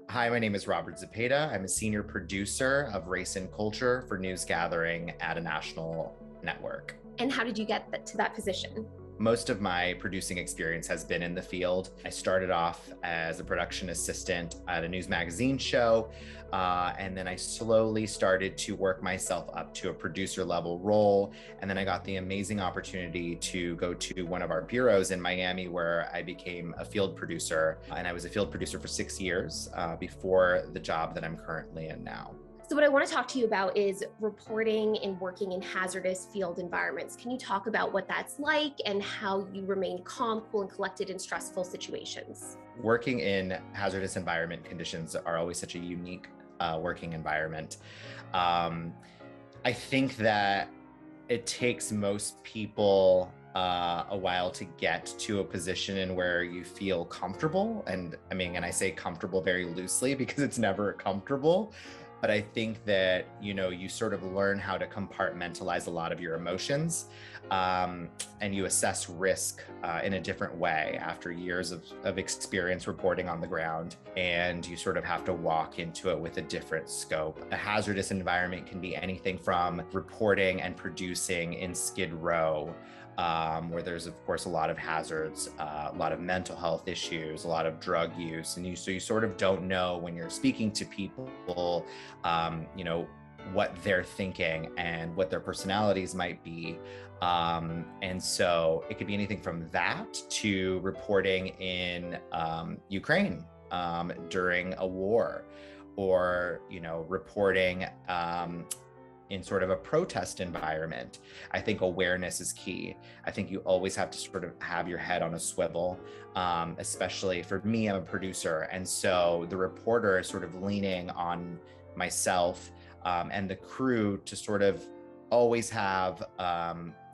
Hi, my name is Robert Zepeda. I'm a senior producer of race and culture for news gathering at a national network. And how did you get to that position? Most of my producing experience has been in the field. I started off as a production assistant at a news magazine show, and then I slowly started to work myself up to a producer level role. And then I got the amazing opportunity to go to one of our bureaus in Miami where I became a field producer. And I was a field producer for 6 years before the job that I'm currently in now. So what I want to talk to you about is reporting and working in hazardous field environments. Can you talk about what that's like and how you remain calm, cool, and collected in stressful situations? Working in hazardous environment conditions are always such a unique working environment. I think that it takes most people a while to get to a position in where you feel comfortable. And I say comfortable very loosely because it's never comfortable. But I think that, you sort of learn how to compartmentalize a lot of your emotions, and you assess risk in a different way after years of experience reporting on the ground. And you sort of have to walk into it with a different scope. A hazardous environment can be anything from reporting and producing in Skid Row, where there's, of course, a lot of hazards, a lot of mental health issues, a lot of drug use. And so you sort of don't know when you're speaking to people, what they're thinking and what their personalities might be. And so it could be anything from that to reporting in Ukraine during a war, or, reporting in sort of a protest environment. I think awareness is key. I think you always have to sort of have your head on a swivel, especially for me, I'm a producer. And so the reporter is sort of leaning on myself and the crew to sort of always have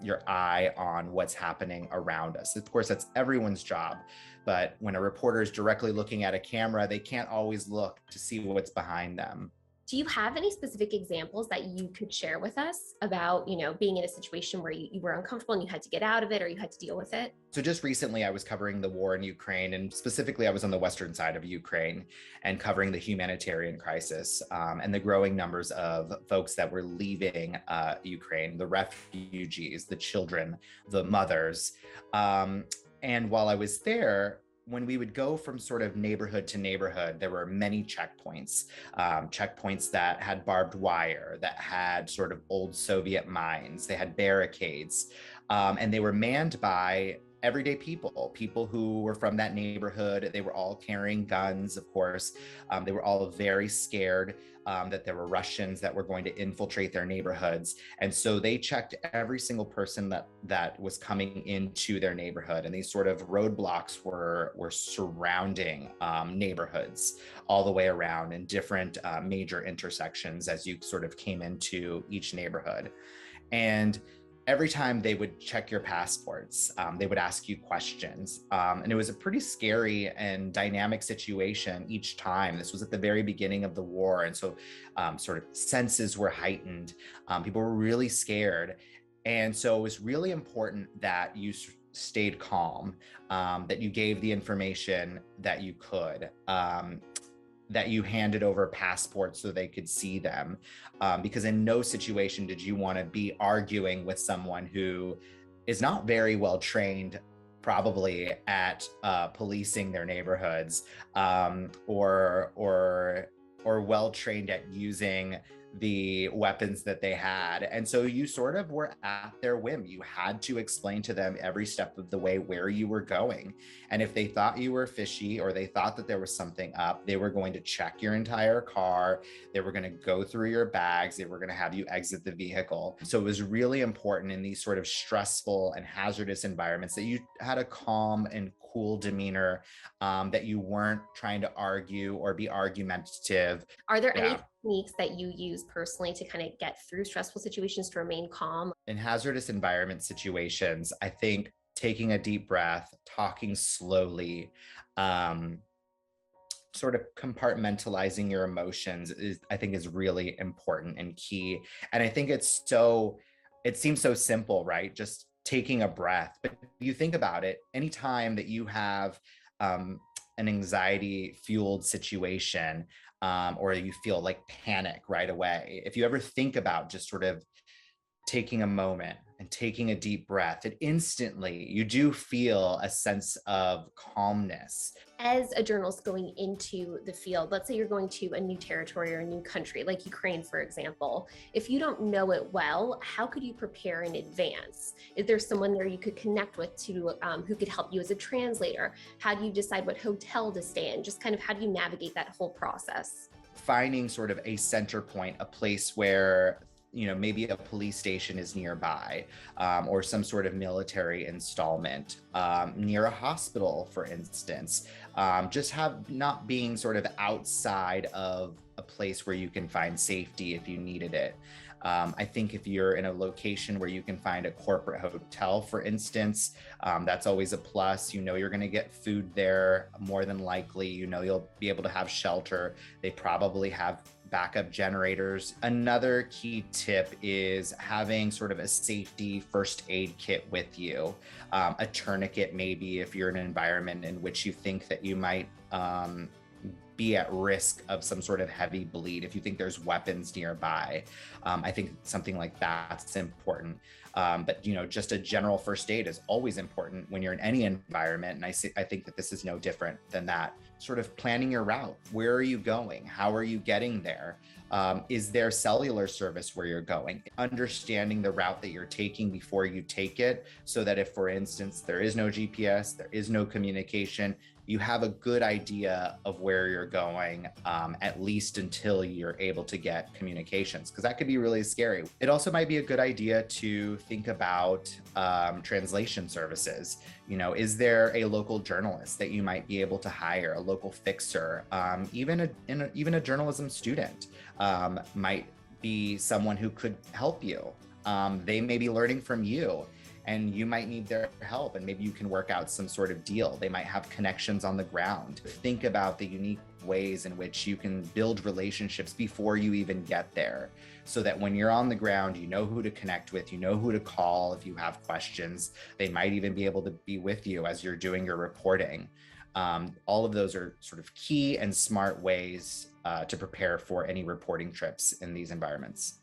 your eye on what's happening around us. Of course, that's everyone's job. But when a reporter is directly looking at a camera, they can't always look to see what's behind them. Do you have any specific examples that you could share with us about, being in a situation where you were uncomfortable and you had to get out of it or you had to deal with it? So just recently, I was covering the war in Ukraine, and specifically, I was on the western side of Ukraine and covering the humanitarian crisis and the growing numbers of folks that were leaving Ukraine, the refugees, the children, the mothers. And while I was there, when we would go from sort of neighborhood to neighborhood, there were many checkpoints, checkpoints that had barbed wire, that had sort of old Soviet mines, they had barricades, and they were manned by everyday people who were from that neighborhood. They were all carrying guns, of course. They were all very scared that there were Russians that were going to infiltrate their neighborhoods. And so they checked every single person that was coming into their neighborhood. And these sort of roadblocks were surrounding neighborhoods all the way around in different major intersections as you sort of came into each neighborhood. And every time they would check your passports, they would ask you questions. And it was a pretty scary and dynamic situation each time. This was at the very beginning of the war. And so sort of senses were heightened. People were really scared. And so it was really important that you stayed calm, that you gave the information that you could, that you handed over passports so they could see them. Because in no situation did you want to be arguing with someone who is not very well trained, probably at policing their neighborhoods, or well trained at using the weapons that they had. And so you sort of were at their whim. You had to explain to them every step of the way where you were going. And if they thought you were fishy or they thought that there was something up, they were going to check your entire car. They were going to go through your bags. They were going to have you exit the vehicle. So it was really important in these sort of stressful and hazardous environments that you had a calm and cool demeanor, that you weren't trying to argue or be argumentative. Are there any techniques that you use personally to kind of get through stressful situations to remain calm? In hazardous environment situations, I think taking a deep breath, talking slowly, sort of compartmentalizing your emotions I think is really important and key. And I think it seems so simple, right? Just taking a breath. But you think about it, anytime that you have an anxiety fueled situation, or you feel like panic right away, if you ever think about just sort of taking a moment and taking a deep breath, it instantly, you do feel a sense of calmness. As a journalist going into the field, let's say you're going to a new territory or a new country, like Ukraine, for example, if you don't know it well, how could you prepare in advance? Is there someone there you could connect with to who could help you as a translator? How do you decide what hotel to stay in? Just kind of how do you navigate that whole process? Finding sort of a center point, a place where maybe a police station is nearby, or some sort of military installment, near a hospital, for instance. Just have not being sort of outside of a place where you can find safety if you needed it. I think if you're in a location where you can find a corporate hotel, for instance, that's always a plus. You're going to get food there more than likely. You'll be able to have shelter. They probably have backup generators. Another key tip is having sort of a safety first aid kit with you, a tourniquet, maybe if you're in an environment in which you think that you might be at risk of some sort of heavy bleed. If you think there's weapons nearby, I think something like that's important. But just a general first aid is always important when you're in any environment. And I think that this is no different than that. Sort of planning your route. Where are you going? How are you getting there? Is there cellular service where you're going? Understanding the route that you're taking before you take it, so that if, for instance, there is no GPS, there is no communication, you have a good idea of where you're going, at least until you're able to get communications, because that could be really scary. It also might be a good idea to think about translation services. Is there a local journalist that you might be able to hire, a local fixer, even a journalism student might be someone who could help you. They may be learning from you, and you might need their help, and maybe you can work out some sort of deal. They might have connections on the ground. Think about the unique ways in which you can build relationships before you even get there, so that when you're on the ground, you know who to connect with, you know who to call if you have questions. They might even be able to be with you as you're doing your reporting. All of those are sort of key and smart ways to prepare for any reporting trips in these environments.